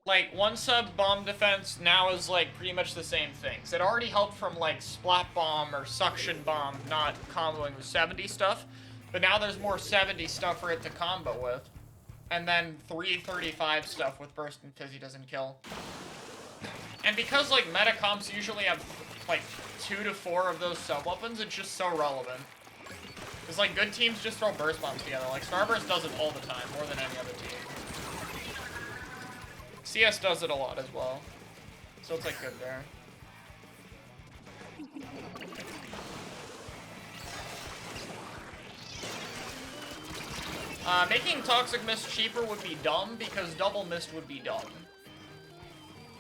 like, one sub bomb defense now is, like, pretty much the same things. It already helped from, like, splat bomb or suction bomb not comboing with 70 stuff, but now there's more 70 stuff for it to combo with. And then 335 stuff with burst and fizzy doesn't kill. And because, like, meta comps usually have, like, 2 to 4 of those sub-weapons, it's just so relevant. Because, like, good teams just throw burst bombs together. Like, Starburst does it all the time, more than any other team. CS does it a lot as well. So it's, like, good there. Making Toxic Mist cheaper would be dumb, because Double Mist would be dumb.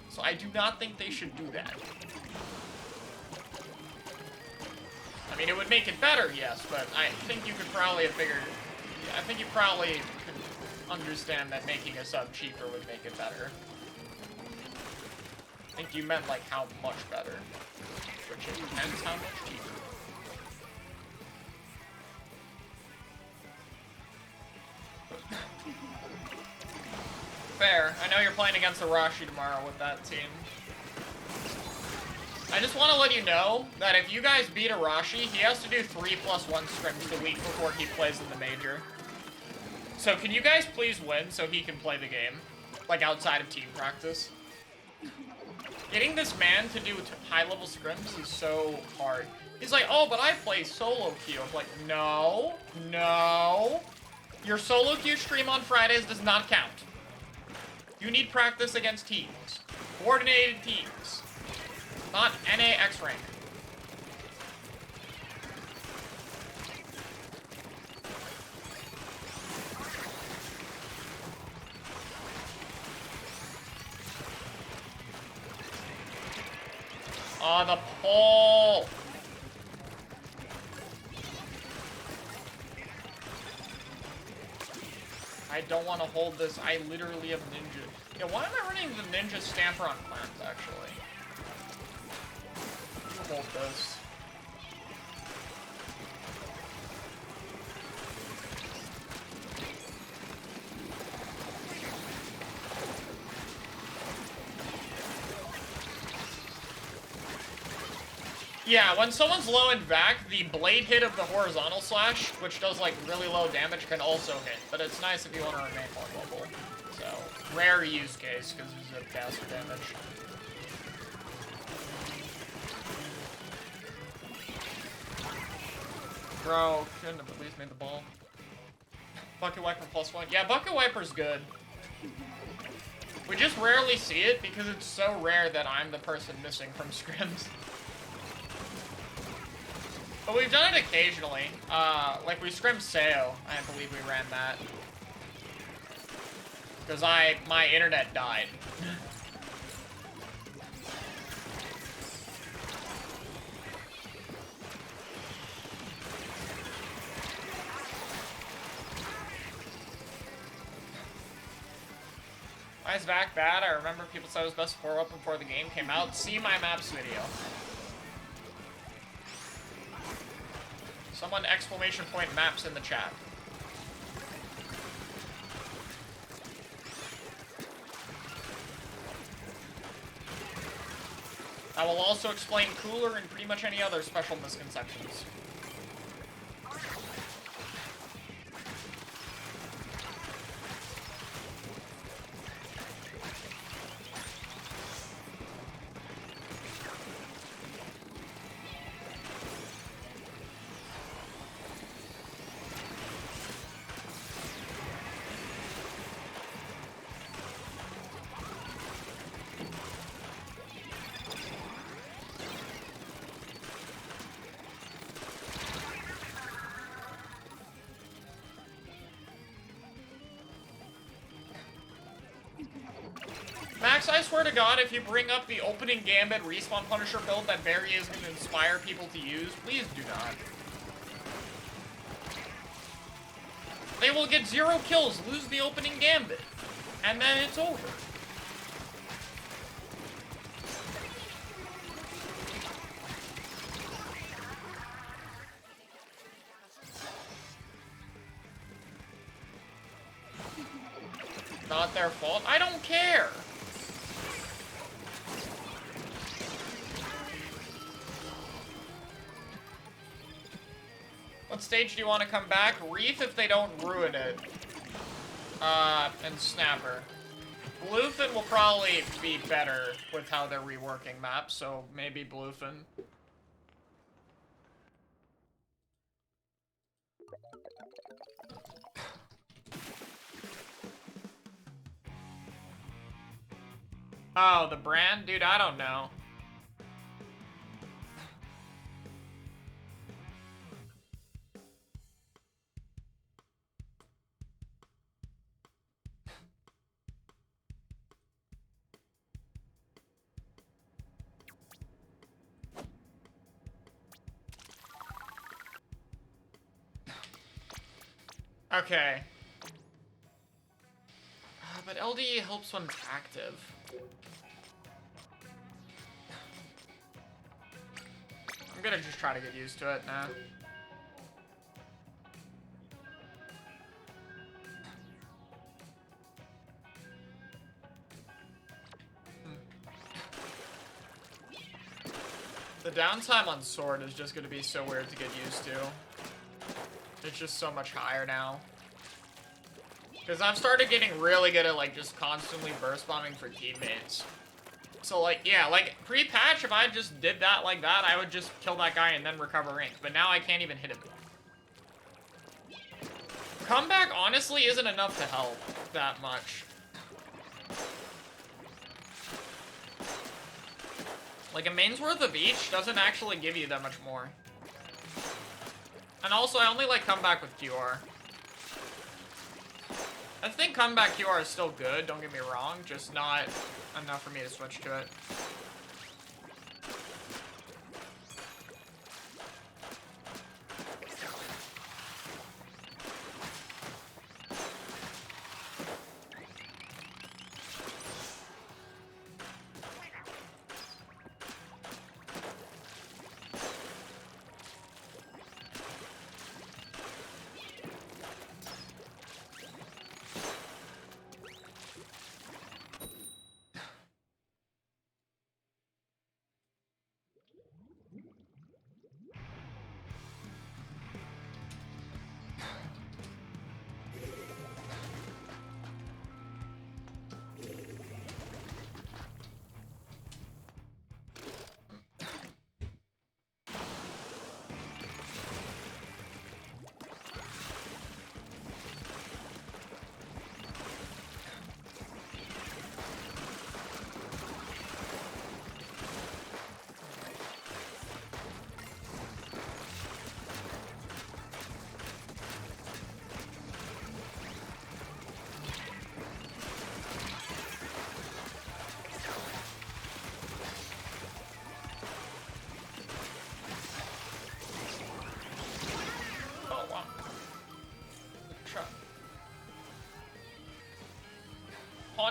So I do not think they should do that. I mean, it would make it better, yes, but I think you could probably have figured... I think you probably could understand that making a sub cheaper would make it better. I think you meant, like, how much better. Which it depends how much cheaper. Fair. I know you're playing against Arashi tomorrow with that team. I just want to let you know that if you guys beat Arashi, he has to do 3+1 scrims the week before he plays in the major. So can you guys please win so he can play the game? Like, outside of team practice. Getting this man to do high-level scrims is so hard. He's like, oh, but I play solo queue. I'm like, no, no. Your solo queue stream on Fridays does not count. You need practice against teams. Coordinated teams. Not NA X rank. Oh, the pole! I don't want to hold this. I literally have ninja. Yeah, why am I running the ninja stamper on plants, actually? Hold this. Yeah, when someone's low in vac, the blade hit of the horizontal slash, which does like really low damage, can also hit. But it's nice if you want to remain more mobile. So, rare use case, because there's a caster damage. Bro, couldn't have at least made the ball. Bucket Wiper +1. Yeah, Bucket Wiper's good. We just rarely see it because it's so rare that I'm the person missing from scrims. But we've done it occasionally. Like we scrimmed Seo, I believe we ran that. Because my internet died. Why is Vac bad? I remember people said it was best 4-up before the game came out. See my maps video. Someone exclamation point maps in the chat. I will also explain Cooler and pretty much any other special misconceptions. Max, I swear to God, if you bring up the opening Gambit respawn Punisher build that Barry is going to inspire people to use, please do not. They will get 0 kills, lose the opening Gambit, and then it's over. Not their fault. I don't care. What stage do you want to come back? Reef if they don't ruin it. And Snapper. Bluefin will probably be better with how they're reworking maps, so maybe Bluefin. Oh, the brand? Dude, I don't know. Okay. But LDE helps when it's active. I'm gonna just try to get used to it now. The downtime on Sword is just gonna be so weird to get used to. It's just so much higher now. Because I've started getting really good at, like, just constantly burst bombing for teammates. So, like, yeah, like, pre-patch, if I just did that like that, I would just kill that guy and then recover rank. But now I can't even hit him. Comeback, honestly, isn't enough to help that much. Like, a main's worth of each doesn't actually give you that much more. And also, I only like comeback with QR. I think comeback QR is still good, don't get me wrong, just not enough for me to switch to it.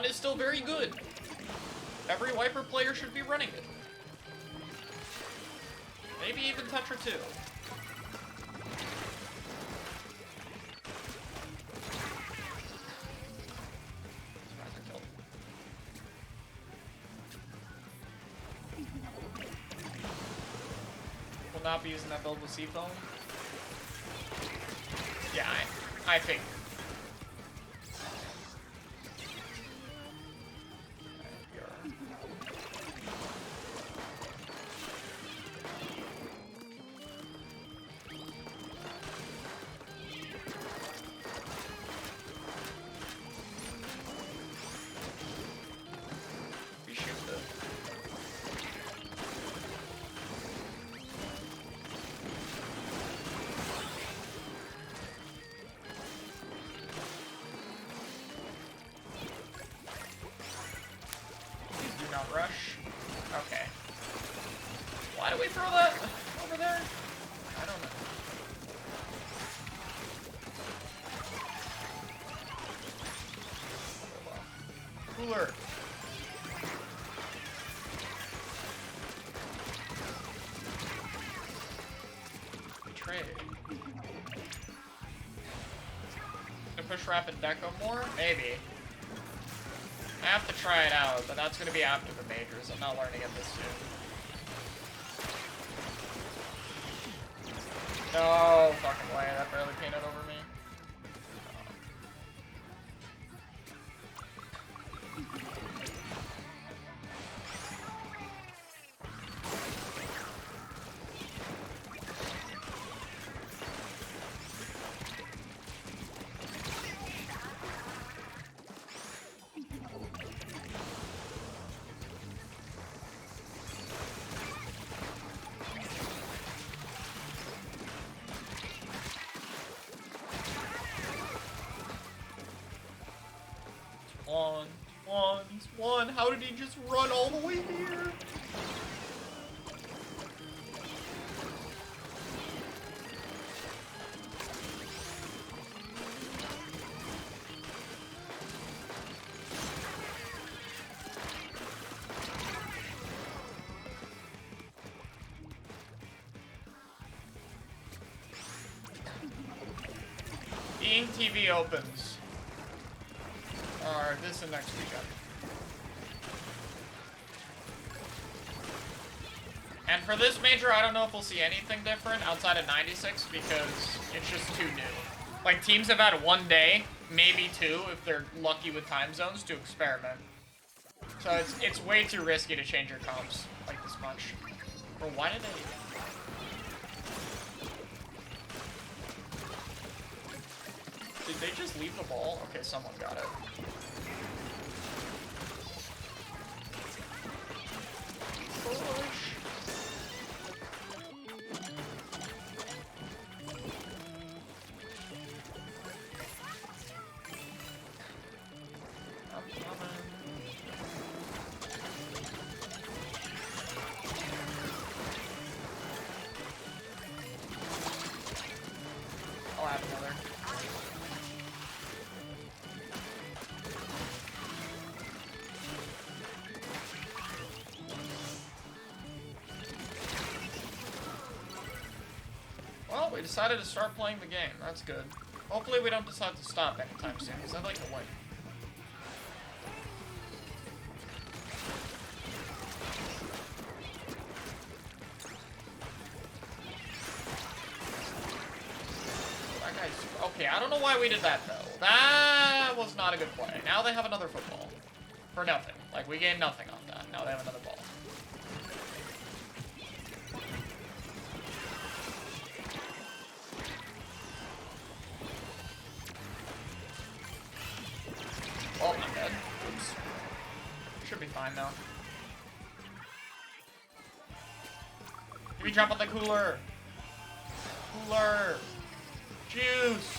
Is still very good. Every Wiper player should be running it. Maybe even Tetra 2. Will not be using that build with Seafoam. Yeah, I think. Rush. Okay. Why do we throw that over there? I don't know. Cooler. Betrayed. Gonna push Rapid Deco more? Maybe. I have to try it out, but that's going to be after the majors. I'm not learning it this soon. No fucking way, that barely painted over me. One. How did he just run all the way here? Being TV opens. Or this and next weekend. And for this major, I don't know if we'll see anything different outside of 96 because it's just too new. Like, teams have had 1 day, maybe 2, if they're lucky with time zones, to experiment. So it's way too risky to change your comps like this much. Or why did they... Did they just leave the ball? Okay, someone got it. Push. I'll add another. Well, we decided to start playing the game. That's good. Hopefully we don't decide to stop anytime soon, because I'd like to win. That guy's... Okay, I don't know why we did that, though. That was not a good play. Now they have another football. For nothing. Like, we gained nothing off that. Now they have another ball. Oh, I'm dead. Oops. Should be fine now. Give me jump on the cooler. Cooler. Juice.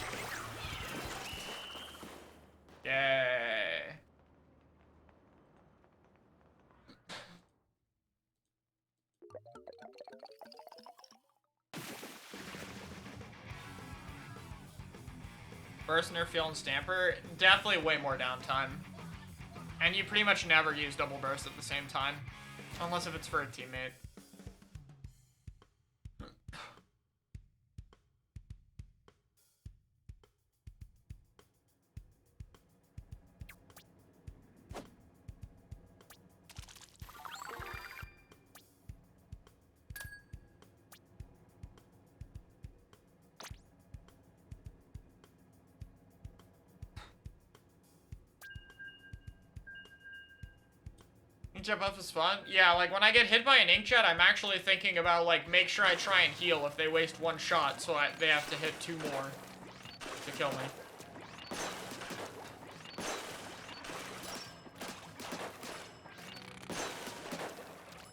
Yay. Burst, nerf, fuel, and stamper, definitely way more downtime. And you pretty much never use double burst at the same time. Unless if it's for a teammate. Inkjet buff is fun. Yeah, like, when I get hit by an inkjet, I'm actually thinking about, like, make sure I try and heal if they waste 1 shot, so they have to hit 2 more to kill me.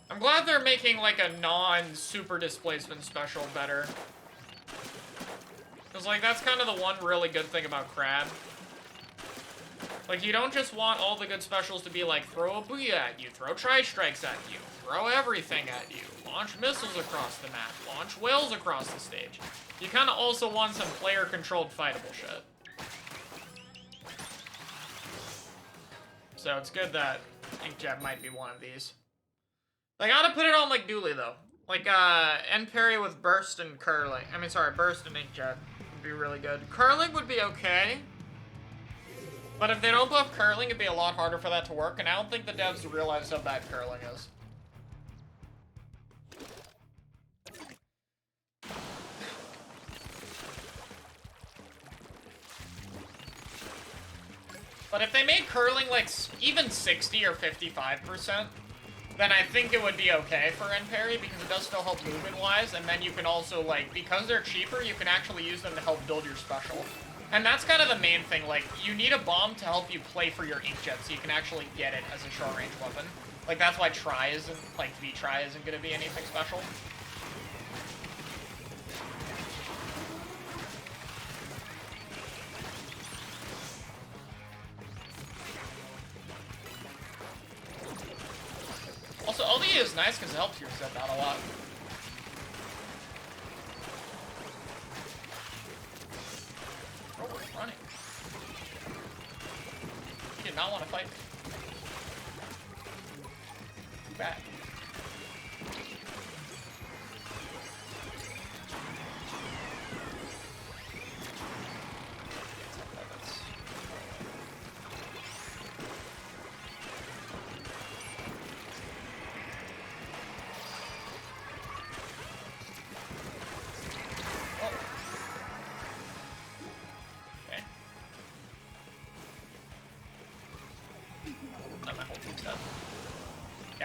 I'm glad they're making, like, a non-super displacement special better. Because, like, that's kind of the one really good thing about Crab. Like, you don't just want all the good specials to be like, throw a booyah at you, throw tri-strikes at you, throw everything at you, launch missiles across the map, launch whales across the stage. You kind of also want some player-controlled fightable shit. So it's good that Inkjet might be one of these. I gotta put it on, like, Dooley, though. Like, end parry with Burst and Curling. I mean, sorry, Burst and Inkjet would be really good. Curling would be okay. But if they don't buff curling, it'd be a lot harder for that to work, and I don't think the devs realize how bad curling is. But if they made curling like even 60 or 55%, then I think it would be okay for end parry because it does still help movement-wise, and then you can also, like, because they're cheaper, you can actually use them to help build your special. And that's kind of the main thing, like, you need a bomb to help you play for your inkjet so you can actually get it as a short-range weapon. Like, that's why try isn't, like, V-try isn't gonna be anything special. Also, LD is nice because it helps your zip out a lot. Oh, we're running. He did not want to fight me. Too bad.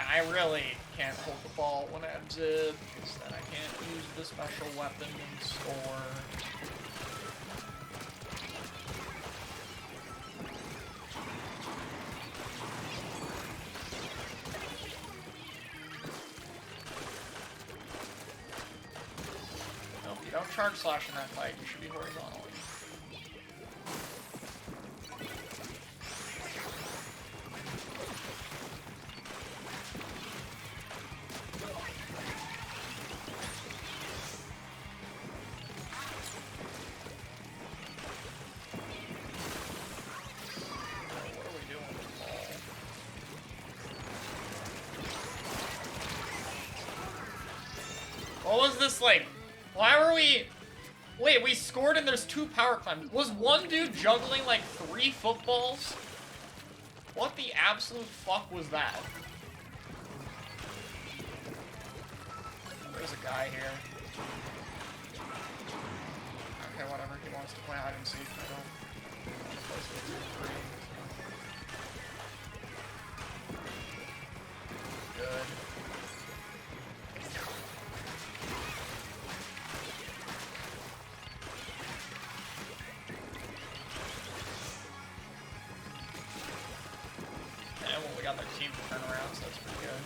I really can't hold the ball when I have zip, because then I can't use the special weapon and score. No, if you don't charge slash in that fight, you should be horizontal. What was this like? Why were we... Wait, we scored and there's 2 power climbs. Was one dude juggling like 3 footballs? What the absolute fuck was that? There's a guy here. Okay, whatever. He wants to play hide and seek. I don't want to play with 3. Good. Got their team to turn around, so that's pretty good.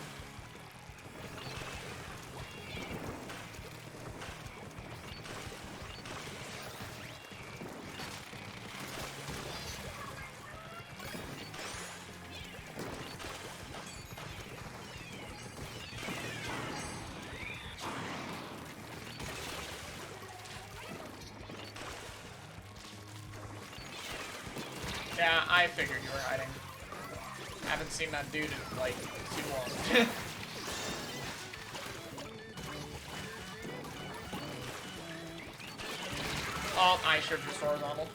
Yeah, I figured you were hiding. I haven't seen that dude in, like, too long. Oh, I should just horizontal.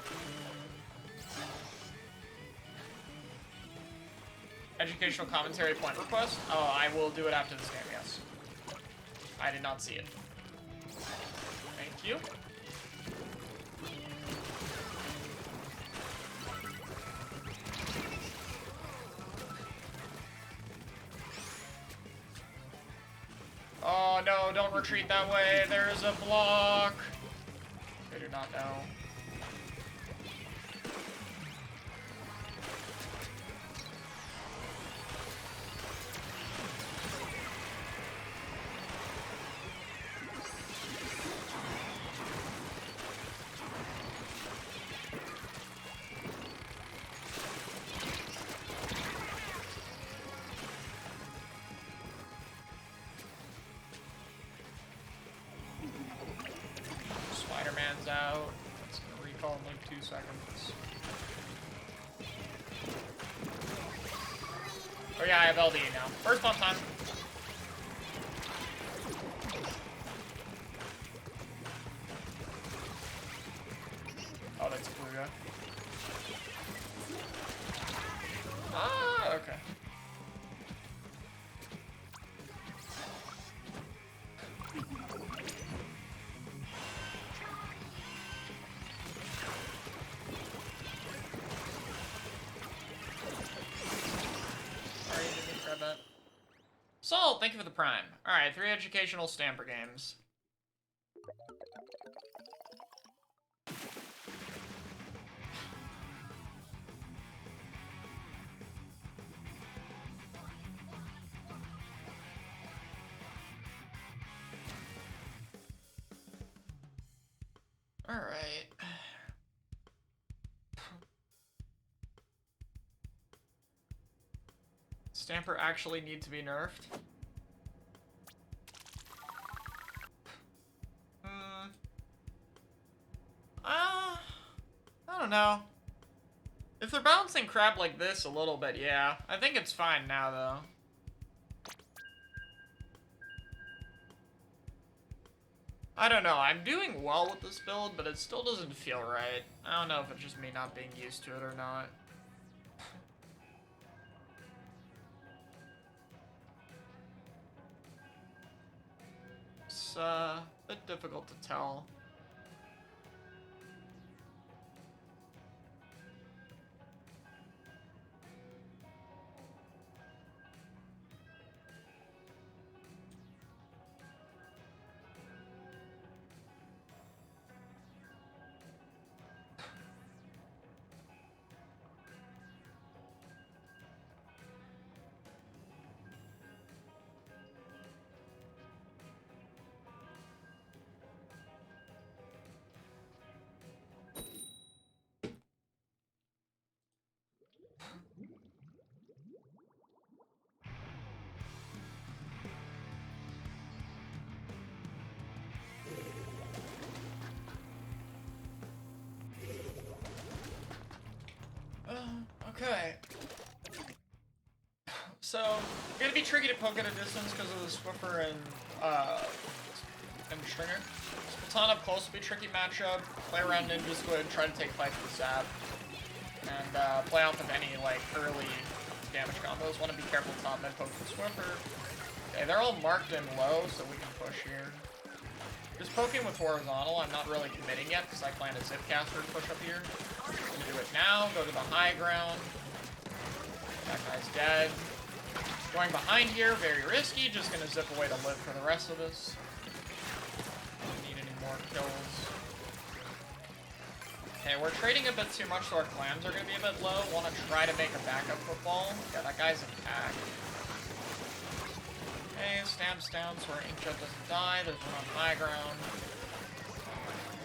Educational commentary point request? Oh, I will do it after this game, yes. I did not see it. Thank you. Oh no, don't retreat that way. There's a block. They do not know. Spider-Man's out. That's gonna recall in like 2 seconds. Oh yeah, I have LD now. First bump time. Oh, that's a blue guy. Ah, okay. Grab that. Salt, thank you for the prime. Alright, 3 educational stamper games. Alright. Stamper actually need to be nerfed. I don't know. If they're bouncing crap like this a little bit, yeah. I think it's fine now, though. I don't know. I'm doing well with this build, but it still doesn't feel right. I don't know if it's just me not being used to it or not. It's a bit difficult to tell. Okay. So, it's gonna be tricky to poke at a distance because of the Swiffer and Stringer. Splatan up close will be a tricky matchup. Play around ninjas, go ahead and try to take fights with Sab. And play off of any, like, early damage combos. Want to be careful top mid poke the Swiffer. Okay, they're all marked in low, so we can push here. Just poking with horizontal, I'm not really committing yet because I plan to zip caster push up here. I'm gonna do it now, go to the high ground. That guy's dead. Going behind here, very risky, just gonna zip away to live for the rest of this. Don't need any more kills. Okay, we're trading a bit too much, so our clams are gonna be a bit low. Wanna try to make a backup football. Yeah, that guy's in pack. Okay, stabs down so our inkjet doesn't die. There's one on high ground. I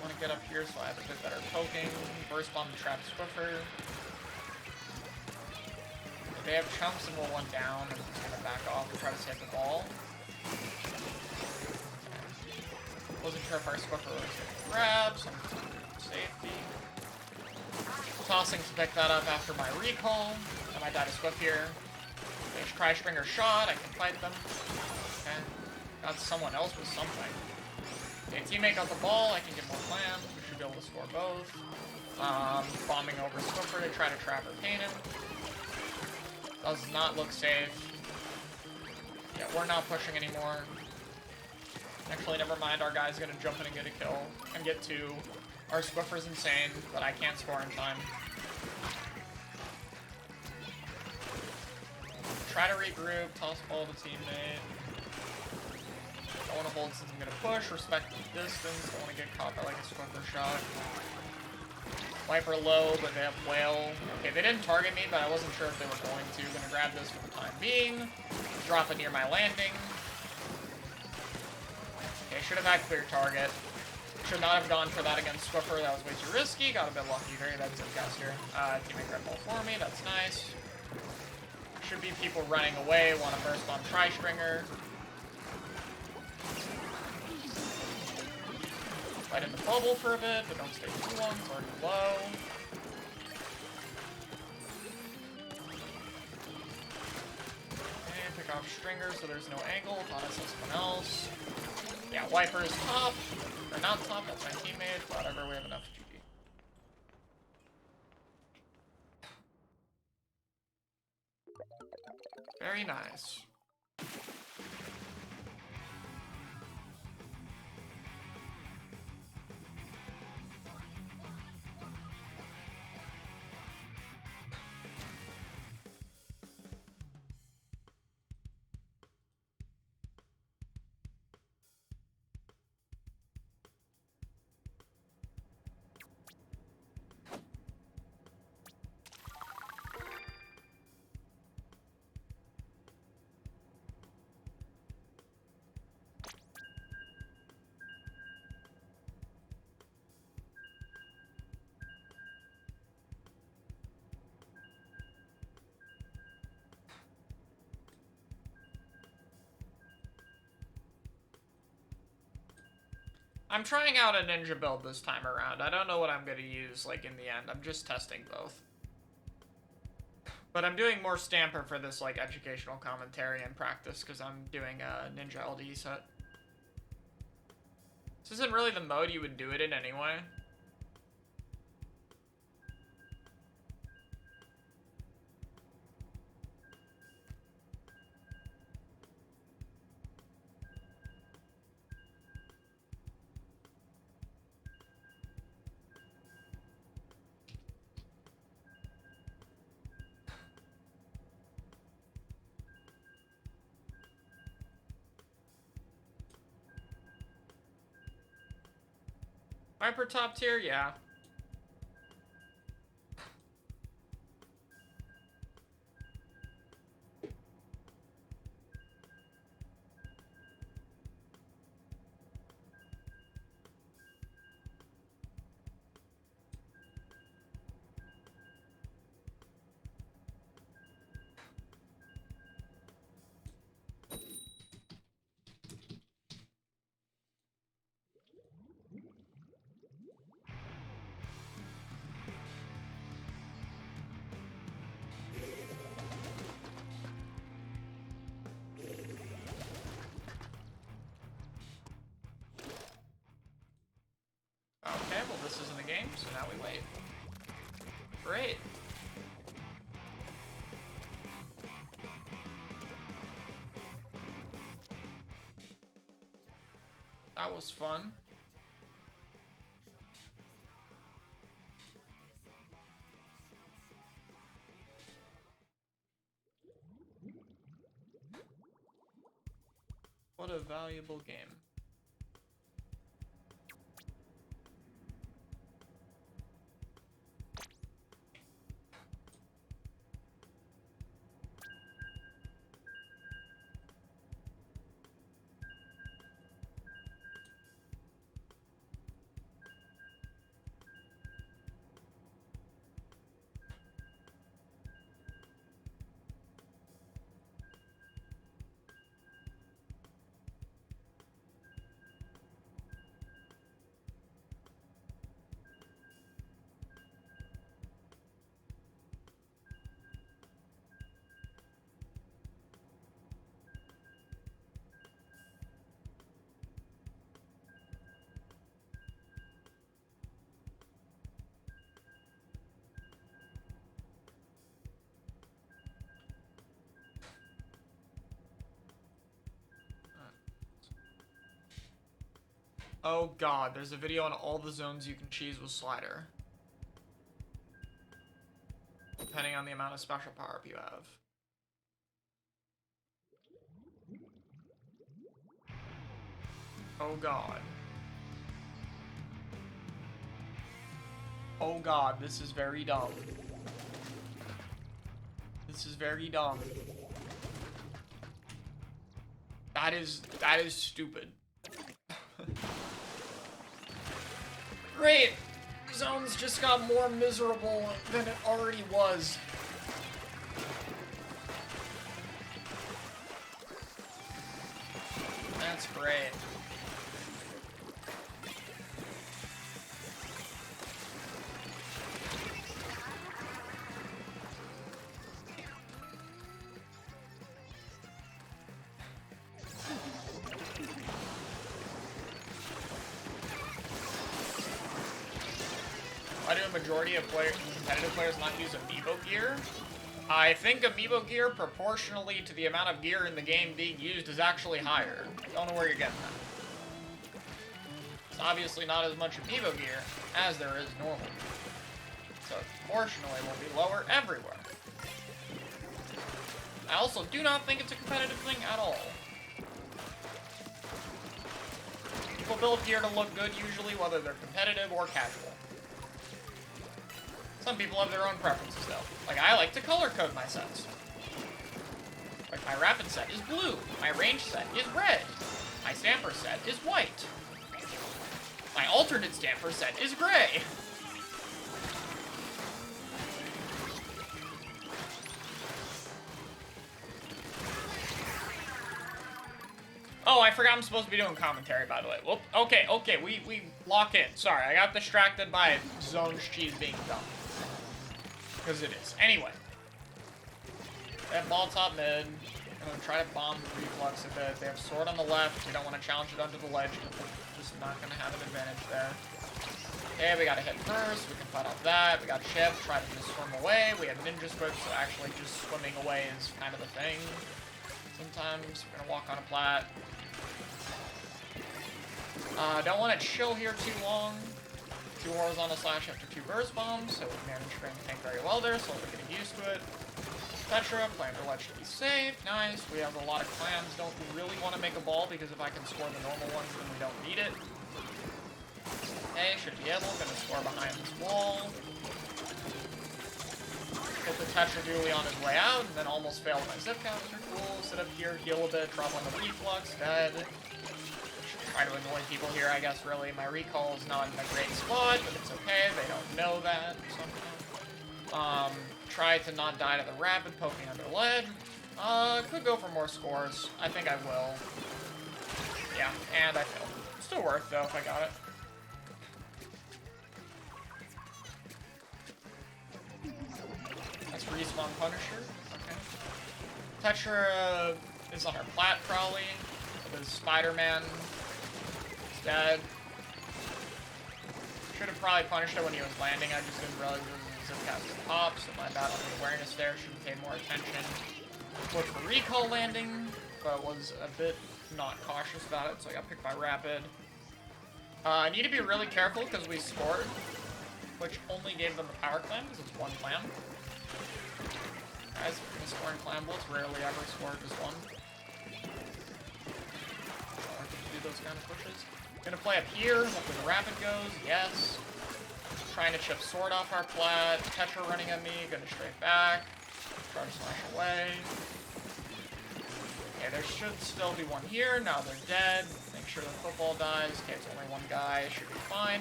want to get up here so I have a bit better poking. Burst bomb the trap Swiffer. If they have chunks and we'll one down, I'm just going to back off and try to save the ball. Okay. Wasn't sure if our Swiffer was going to grab, so I'm just going to do safety. Tossing to pick that up after my recall. I might die to Swift here. There's Crystringer shot, I can fight them. Okay. Got someone else with something. Okay, teammate got the ball, I can get more clams, we should be able to score both. Bombing over Swiffer to try to trap or paint him. Does not look safe. Yeah, we're not pushing anymore. Actually, never mind, our guy's gonna jump in and get a kill. And get two. Our Swiffer's insane, but I can't score in time. Try to regroup, toss ball to teammate. I want to hold since I'm going to push, respect the distance, don't want to get caught by like a Swiffer shot. Wiper low, but they have whale. Okay, they didn't target me, but I wasn't sure if they were going to. Gonna grab this for the time being. Drop it near my landing. Okay, should have had clear target. Should not have gone for that against Swiffer, that was way too risky. Got a bit lucky here, that's it guys here. Teammate grab ball for me, that's nice. Should be people running away, want to burst on Tri-Stringer. Fight in the bubble for a bit, but don't stay too long, it's already low. And pick off Stringer so there's no angle, thought I saw someone else. Yeah, Wiper is top, or not top, that's my teammate, whatever, we have enough GP. Very nice. I'm trying out a ninja build this time around. I don't know what I'm gonna use, like, in the end. I'm just testing both. But I'm doing more Stamper for this, like, educational commentary and practice, because I'm doing a Ninja LD set. This isn't really the mode you would do it in anyway. Viper top tier, yeah. Okay, well this isn't a game, so now we wait. Great. That was fun. What a valuable game. Oh god, there's a video on all the zones you can cheese with slider. Depending on the amount of special power-up you have. Oh god. Oh god, this is very dumb. This is very dumb. That is stupid. Great! Zones just got more miserable than it already was. That's great. Why do a majority of competitive players not use amiibo gear? I think amiibo gear, proportionally to the amount of gear in the game being used, is actually higher. Don't know where you're getting that. It's obviously not as much amiibo gear as there is normal gear. So proportionally will be lower everywhere. I also do not think it's a competitive thing at all. People build gear to look good usually, whether they're competitive or casual. Some people have their own preferences, though. Like, I like to color code my sets. Like, my rapid set is blue. My range set is red. My stamper set is white. My alternate stamper set is gray. Oh, I forgot I'm supposed to be doing commentary, by the way. Whoop. Okay, we lock in. Sorry, I got distracted by Zone's cheese being dumb. Because it is. Anyway. They have ball top mid. I'm going to try to bomb the reflux a bit. They have sword on the left. We don't want to challenge it under the ledge because we're just not going to have an advantage there. Okay, we got to hit first. We can fight off that. We got chip. Try to just swim away. We have ninja swim, so actually just swimming away is kind of a thing. Sometimes we're going to walk on a plat. Don't want to chill here too long. 2 horizontal slash after 2 burst bombs, so we managed to tank very well there, so we're getting used to it. Petra, plan to ledge to be safe. Nice. We have a lot of clams. Don't really want to make a ball because if I can score the normal ones, then we don't need it. Okay, should be able. Gonna score behind this wall. Hit the Tetra dually on his way out, and then almost failed my zip counter. Cool. Sit up here, heal a bit, drop on the reflux. Dead. Should try to annoy people here, I guess, really. My recall is not in a great spot, but it's okay. They don't know that somehow. Try to not die to the rapid, poking under ledge. Could go for more scores. I think I will. Yeah, and I failed. Still worth, though, if I got it. That's respawn Punisher. Okay. Tetra is on our plat, probably. With Spider-Man. He's dead. Should have probably punished it when he was landing. I just didn't realize it was a zipcast pop, so my bad on the awareness there. Should have paid more attention. Looked for recall landing, but was a bit not cautious about it, so I got picked by rapid. I need to be really careful because we scored, which only gave them the power clam because it's 1 clam. Guys, we're gonna score in clam bullets. Rarely ever score just 1. Do those kind of pushes. Gonna play up here, hopefully the rapid goes, yes. Trying to chip sword off our plat, Tetra running at me, gonna straight back. Try to smash away. Okay, there should still be 1 here, now they're dead. Make sure the football dies, okay, it's only 1 guy, should be fine.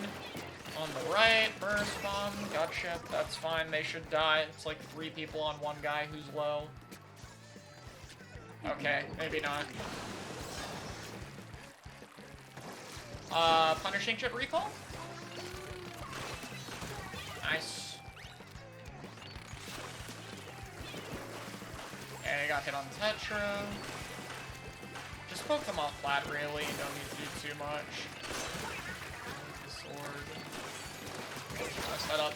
On the right, burst bomb, got chip, that's fine, they should die. It's like 3 people on 1 guy who's low. Okay, maybe not. Punishing chip recall? Nice. Okay, I got hit on Tetra. Just poke them off flat, really. Don't need to do too much. Sword. Set up.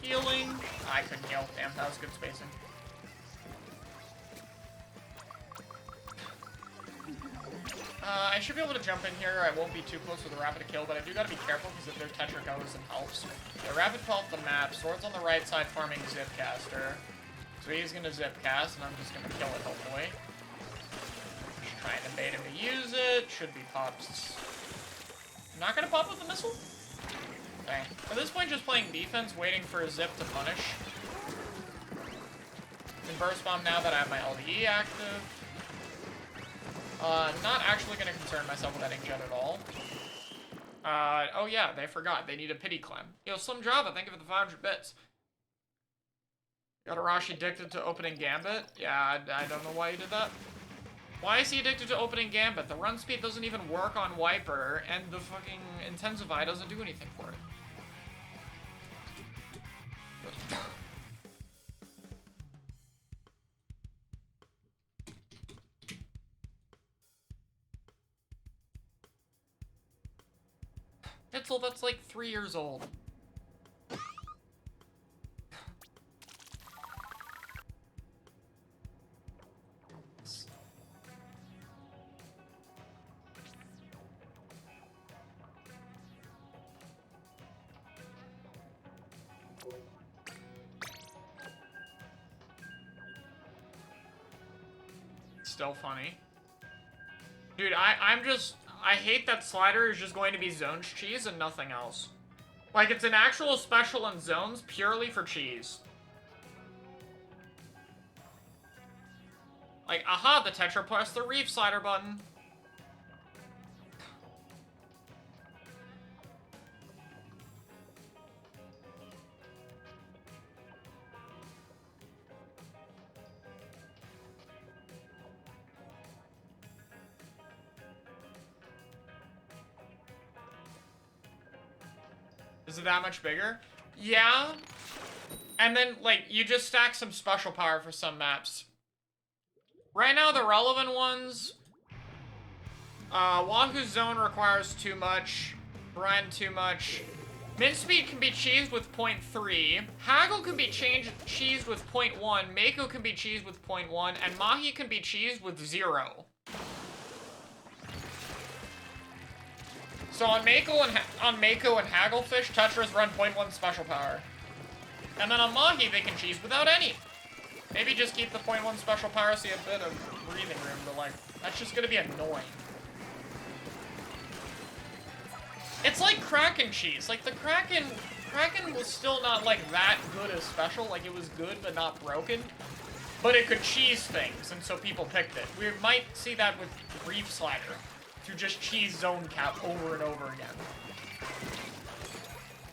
Healing. I couldn't heal. Damn, that was good spacing. I should be able to jump in here. I won't be too close with the rapid to kill, but I do gotta be careful because if their Tetra goes and helps. The rapid fell off the map. Sword's on the right side farming Zipcaster. So he's gonna Zipcast, and I'm just gonna kill it, hopefully. Just trying to bait him to use it. Should be popped. Not gonna pop with the missile? Okay. At this point, just playing defense, waiting for a Zip to punish. And burst bomb now that I have my LDE active. Not actually gonna concern myself with that inkjet at all. Oh yeah, they forgot. They need a pity clam. Yo, Slim Java, thank you for the 500 bits. Got Arashi addicted to opening Gambit? Yeah, I don't know why you did that. Why is he addicted to opening Gambit? The run speed doesn't even work on Wiper, and the fucking Intensify doesn't do anything for it. Pitzel, that's like 3 years old. Still funny. Dude, I hate that slider is just going to be zones cheese and nothing else. Like, it's an actual special in zones purely for cheese. Like, aha, the Tetra pressed the reef slider button. Is it that much bigger? Yeah. And then, like, you just stack some special power for some maps. Right now, the relevant ones... Wahoo's Zone requires too much. Brine too much. Min Speed can be cheesed with 0.3. Haggle can be cheesed with 0.1. Mako can be cheesed with 0.1. And Mahi can be cheesed with 0. So on Mako and Hagglefish, Tetras run 0.1 special power. And then on Mahi, they can cheese without any. Maybe just keep the 0.1 special power so you have a bit of breathing room, but like, that's just gonna be annoying. It's like Kraken cheese. Like, the Kraken was still not, like, that good as special. Like, it was good, but not broken. But it could cheese things, and so people picked it. We might see that with Reef Slider, to just cheese Zone Cap over and over again.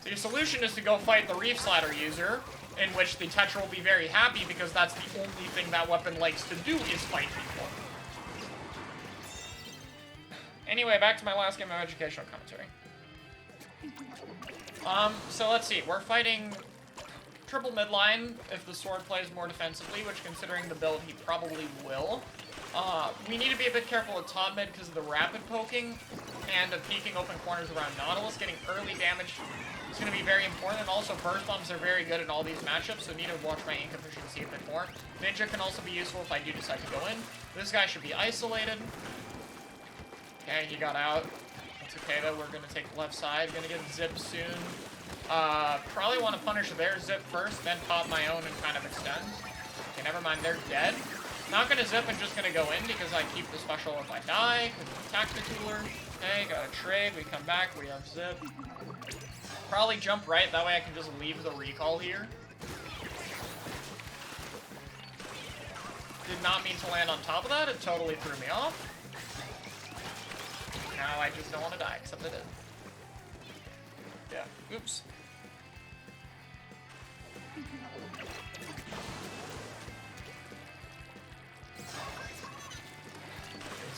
So your solution is to go fight the Reef Slider user, in which the Tetra will be very happy, because that's the only thing that weapon likes to do is fight people. Anyway, back to my last game of educational commentary. So let's see, we're fighting triple midline if the sword plays more defensively, which considering the build, he probably will. We need to be a bit careful with top mid because of the rapid poking and of peeking open corners around Nautilus. Getting early damage is going to be very important, and also burst bombs are very good in all these matchups, so need to watch my ink efficiency a bit more. Ninja can also be useful if I do decide to go in. This guy should be isolated. Okay, he got out. It's okay though, we're gonna take the left side, gonna get zipped soon. Probably want to punish their zip first, then pop my own and kind of extend. Okay, never mind, they're dead. Not gonna zip and just gonna go in because I keep the special if I die, because of the tactic cooler. Okay, got a trade, we come back, we have zip. Probably jump right, that way I can just leave the recall here. Did not mean to land on top of that, it totally threw me off. Now I just don't want to die, except I did. Yeah, oops.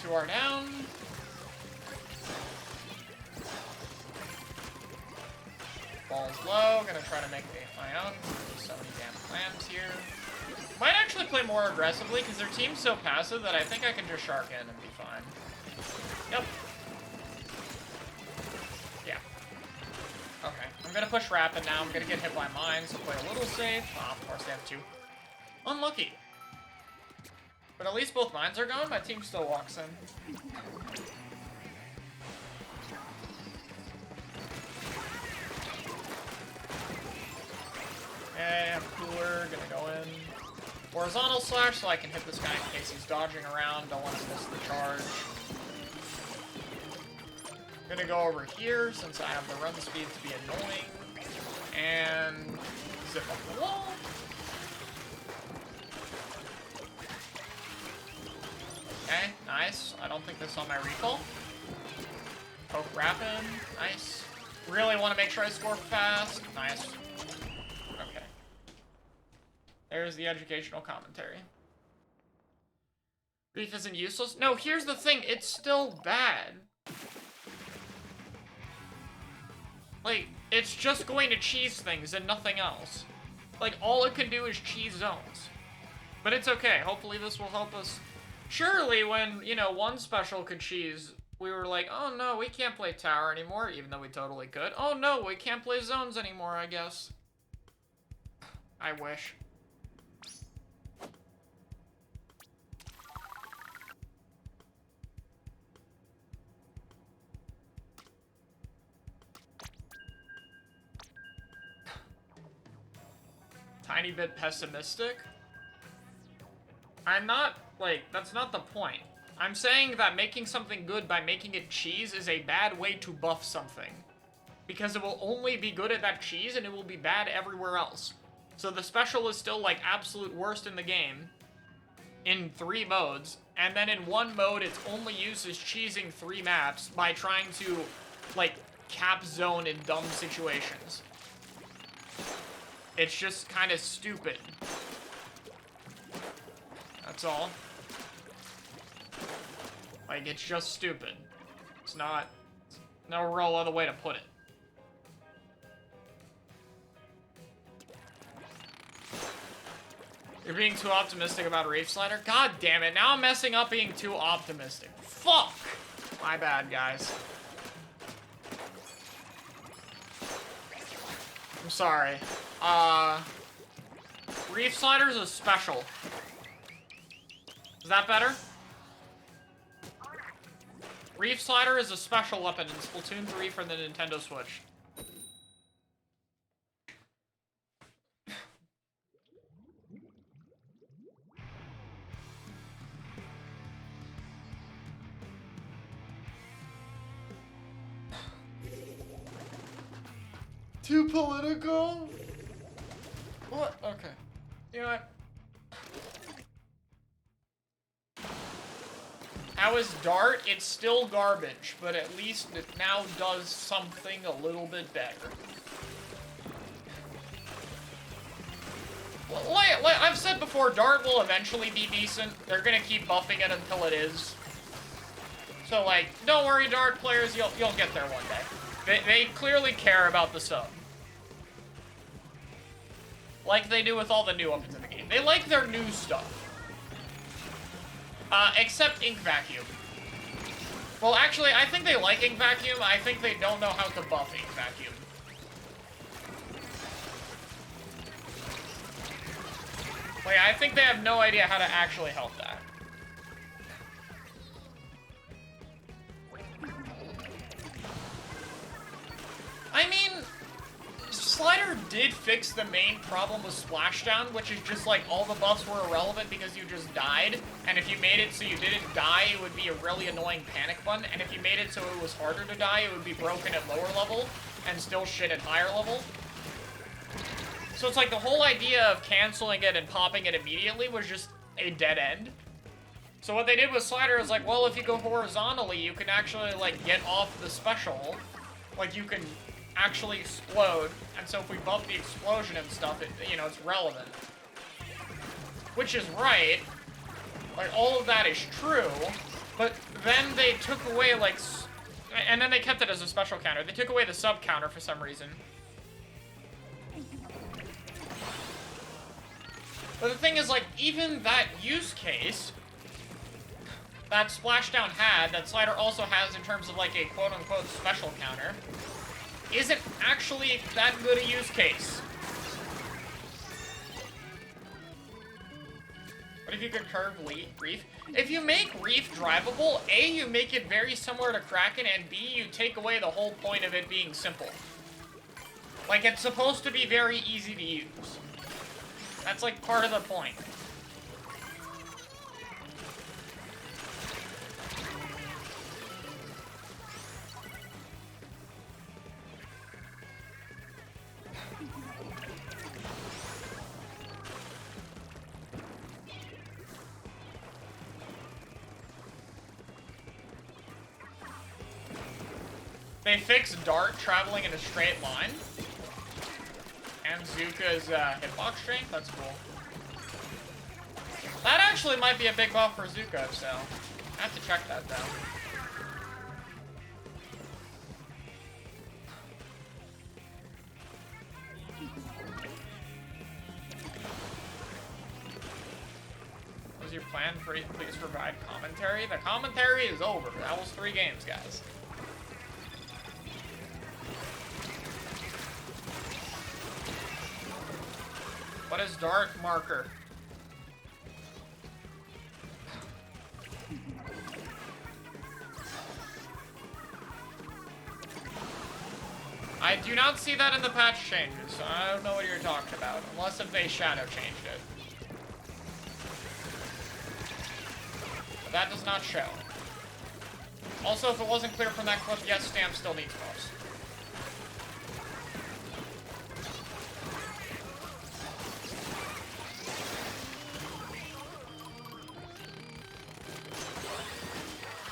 Two are down. Ball's low, gonna try to make my own. There's so many damn clams here. Might actually play more aggressively, because their team's so passive that I think I can just shark in and be fine. Yep. Okay, I'm gonna push rapid now. I'm gonna get hit by mines, so play a little safe. Oh, of course they have two. Unlucky. But at least both mines are gone. My team still walks in. Okay, I'm cooler. Gonna go in. Horizontal slash so I can hit this guy in case he's dodging around. Don't want to miss the charge. Gonna go over here since I have the run speed to be annoying. And zip up the wall. Okay, nice. I don't think this is on my recall. Poke rapid. Nice. Really want to make sure I score fast. Nice. Okay. There's the educational commentary. Reef isn't useless? No, here's the thing. It's still bad. Like, it's just going to cheese things and nothing else. Like, all it can do is cheese zones. But it's okay. Hopefully this will help us. Surely when, you know, one special could cheese, we were like, oh no, we can't play tower anymore, even though we totally could. Oh no, we can't play zones anymore, I guess. I wish. Tiny bit pessimistic. I'm not, like, that's not the point. I'm saying that making something good by making it cheese is a bad way to buff something. Because it will only be good at that cheese and it will be bad everywhere else. So the special is still, like, absolute worst in the game in 3 modes. And then in one mode, its only use is cheesing 3 maps by trying to, like, cap zone in dumb situations. It's just kind of stupid. That's all. Like, it's just stupid. It's not... no real other way to put it. You're being too optimistic about Reef Slider? God damn it, now I'm messing up being too optimistic. Fuck! My bad, guys. I'm sorry. Reef Slider is a special. Is that better? Reef Slider is a special weapon in Splatoon 3 for the Nintendo Switch. Too political? What? Okay. You know what? How is Dart? It's still garbage, but at least it now does something a little bit better. Like I've said before, Dart will eventually be decent. They're gonna keep buffing it until it is. So, like, don't worry, Dart players, you'll get there one day. They clearly care about the sub. Like they do with all the new weapons in the game. They like their new stuff. Except Ink Vacuum. Well, actually, I think they like Ink Vacuum. I think they don't know how to buff Ink Vacuum. Like, I think they have no idea how to actually help that. I mean, Slider did fix the main problem with Splashdown, which is just like all the buffs were irrelevant because you just died, and if you made it so you didn't die, it would be a really annoying panic button, and if you made it so it was harder to die, it would be broken at lower level, and still shit at higher level. So it's like the whole idea of canceling it and popping it immediately was just a dead end. So what they did with Slider is like, well, if you go horizontally, you can actually, like, get off the special. Like, you can actually explode, and so if we buff the explosion and stuff, you know, it's relevant. Which is right. Like, all of that is true, but then they took away, like, and then they kept it as a special counter. They took away the sub counter for some reason. But the thing is, like, even that use case that Splashdown had, that Slider also has in terms of, like, a quote-unquote special counter, isn't actually that good a use case. What if you could curve Reef? If you make Reef drivable, A, you make it very similar to Kraken, and B, you take away the whole point of it being simple. Like, it's supposed to be very easy to use. That's, like, part of the point. They fixed Dart traveling in a straight line. And Zuka's hitbox strength, that's cool. That actually might be a big buff for Zuka, so I have to check that though. What's your plan for it? Please provide commentary. The commentary is over. That was 3 games, guys. What is Dart marker? I do not see that in the patch changes, so I don't know what you're talking about, unless if they shadow changed it. But that does not show. Also, if it wasn't clear from that clip, yes, Stamp still needs buffs.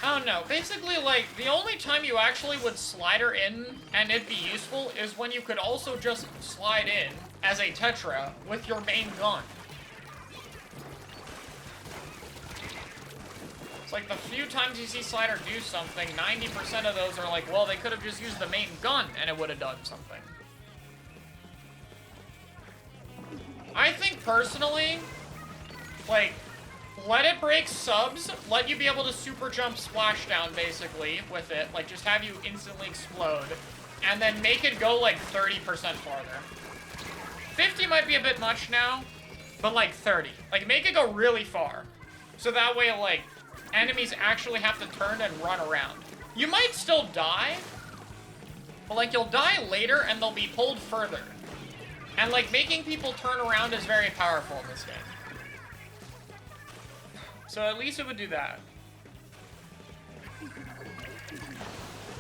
I don't know. Basically, like, the only time you actually would Slider in and it'd be useful is when you could also just slide in as a Tetra with your main gun. It's like the few times you see Slider do something, 90% of those are like, well, they could have just used the main gun and it would have done something. I think, personally, Like, let it break subs, let you be able to super jump splashdown, basically, with it. Like, just have you instantly explode. And then make it go, like, 30% farther. 50 might be a bit much now, but, like, 30. Like, make it go really far. So that way, like, enemies actually have to turn and run around. You might still die, but, like, you'll die later and they'll be pulled further. And, like, making people turn around is very powerful in this game. So at least it would do that. Do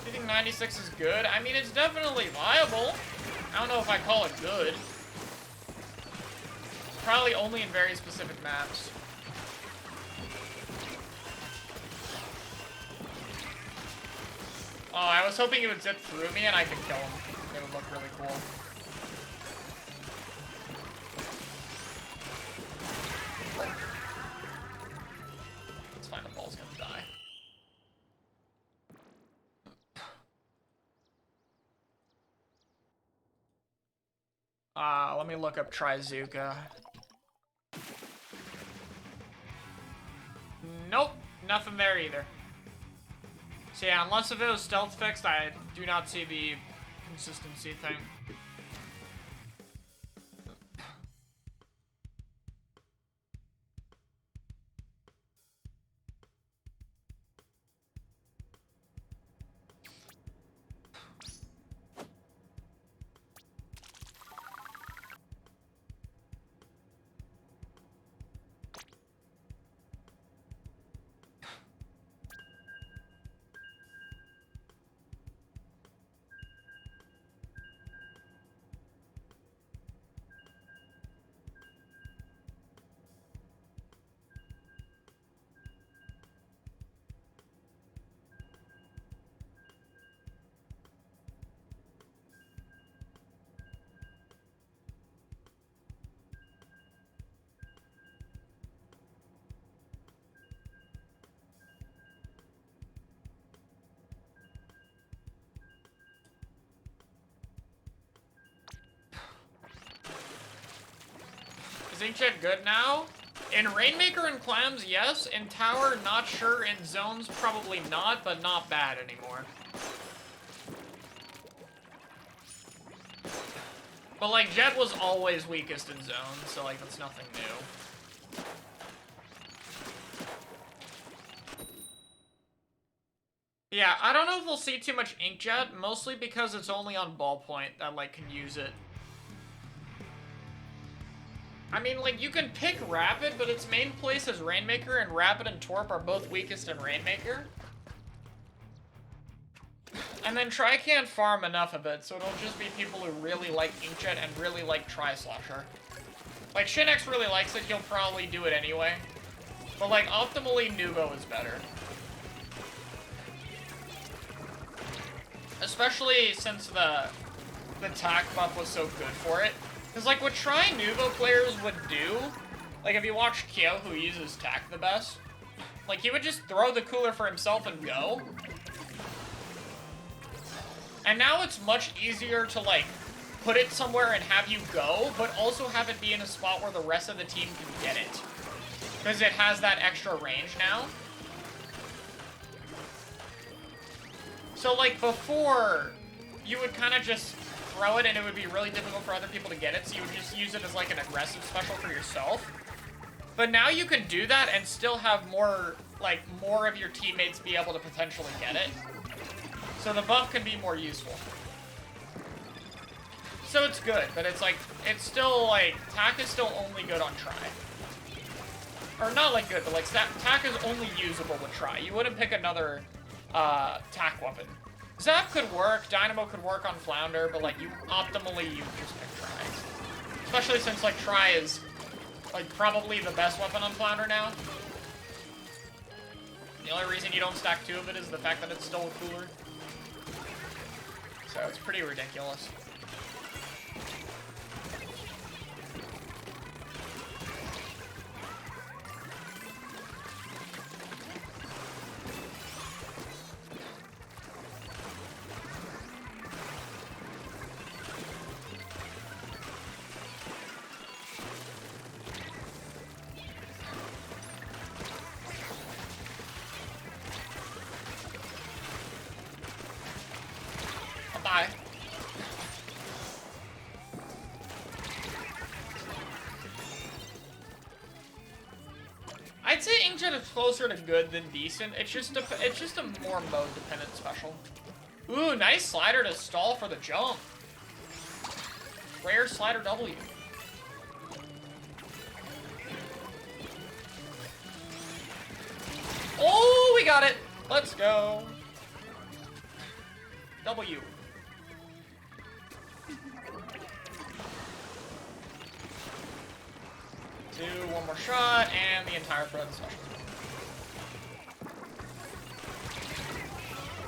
you think 96 is good? I mean, it's definitely viable. I don't know if I call it good. Probably only in very specific maps. Oh, I was hoping it would zip through me and I could kill him. It would look really cool. It's fine, the ball's gonna die. Let me look up Trizuka. Nope, nothing there either. So yeah, unless if it was stealth fixed, I do not see the consistency thing. Is Inkjet good now? In Rainmaker and Clams, yes. In Tower, not sure. In Zones, probably not, but not bad anymore. But, like, Jet was always weakest in Zones, so, like, that's nothing new. Yeah, I don't know if we'll see too much Inkjet, mostly because it's only on Ballpoint that, like, can use it. I mean, like, you can pick Rapid, but its main place is Rainmaker, and Rapid and Torp are both weakest in Rainmaker. And then Tri can't farm enough of it, so it'll just be people who really like Inkjet and really like Tri-Slasher. Like, Shinex really likes it, he'll probably do it anyway. But, like, optimally, Nuvo is better. Especially since the tack buff was so good for it. Because, like, what Tri-Nuvo players would do, like, if you watch Kyo, who uses tack the best, like, he would just throw the cooler for himself and go. And now it's much easier to, like, put it somewhere and have you go, but also have it be in a spot where the rest of the team can get it. Because it has that extra range now. So, like, before, you would kind of just throw it and it would be really difficult for other people to get it, so you would just use it as, like, an aggressive special for yourself. But now you can do that and still have more, like, more of your teammates be able to potentially get it. So the buff can be more useful. So it's good, but it's, like, it's still, like, tack is still only good on Tri. Or not, like, good, but, like, tack is only usable with Tri. You wouldn't pick another tack weapon. Zap could work, Dynamo could work on Flounder, but, like, optimally, you just pick Tri. Especially since, like, Tri is, like, probably the best weapon on Flounder now. The only reason you don't stack two of it is the fact that it's still cooler. So it's pretty ridiculous. Hi. I'd say Inkjet is closer to good than decent. It's just a more mode dependent special. Ooh, nice slider to stall for the jump. Rare slider W. Oh, we got it. Let's go. W. Do one more shot, and the entire thread special.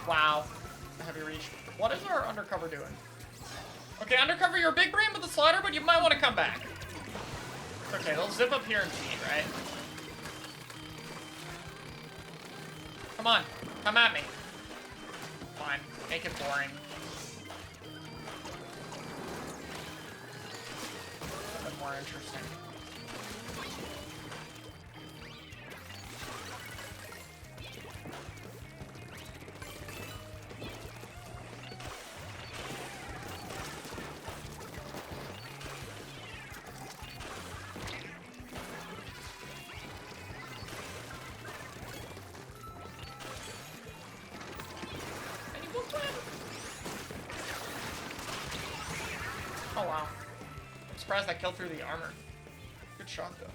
Wow. Heavy reach. What is our undercover doing? Okay, undercover, you're a big brain with the slider, but you might want to come back. Okay, they'll zip up here and cheat, right? Come on. Come at me. Fine. Make it boring. A bit more interesting. Oh wow. I'm surprised that killed through the armor. Good shot though.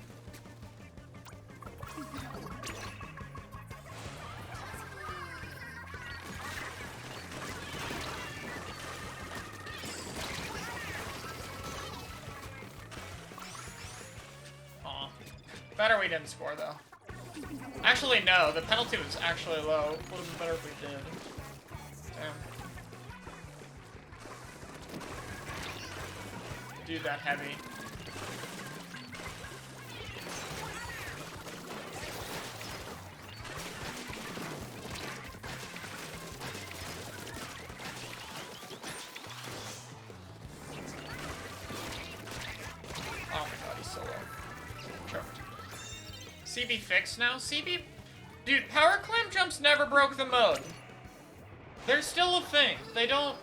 Aw. Better we didn't score though. Actually no, the penalty was actually low. Would have been better if we did. Damn. Do that heavy. Oh my god, he's so low. Choked. CB fixed now? CB... Dude, power climb jumps never broke the mode. They're still a thing. They don't...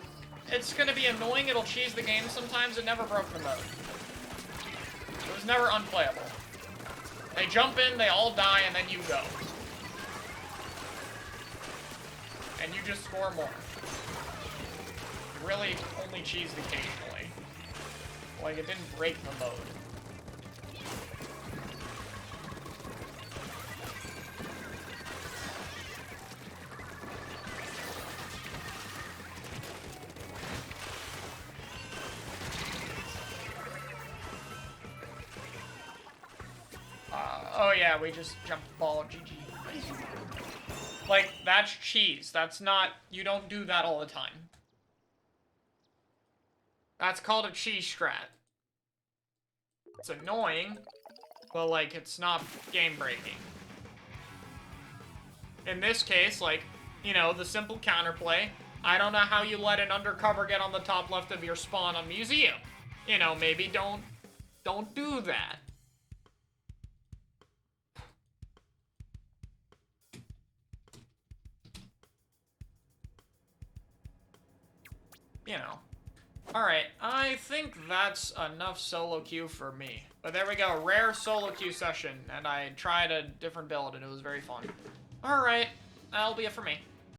It's gonna be annoying, it'll cheese the game sometimes, it never broke the mode. It was never unplayable. They jump in, they all die, and then you go. And you just score more. You really only cheesed occasionally. Like, it didn't break the mode. Oh yeah, we just jumped the ball. GG. Nice. Like, that's cheese. That's not... You don't do that all the time. That's called a cheese strat. It's annoying, but, like, it's not game-breaking. In this case, like, you know, the simple counterplay. I don't know how you let an undercover get on the top left of your spawn on Museum. You know, maybe don't do that. You know. Alright, I think that's enough solo queue for me. But there we go, rare solo queue session, and I tried a different build and it was very fun. Alright, that'll be it for me.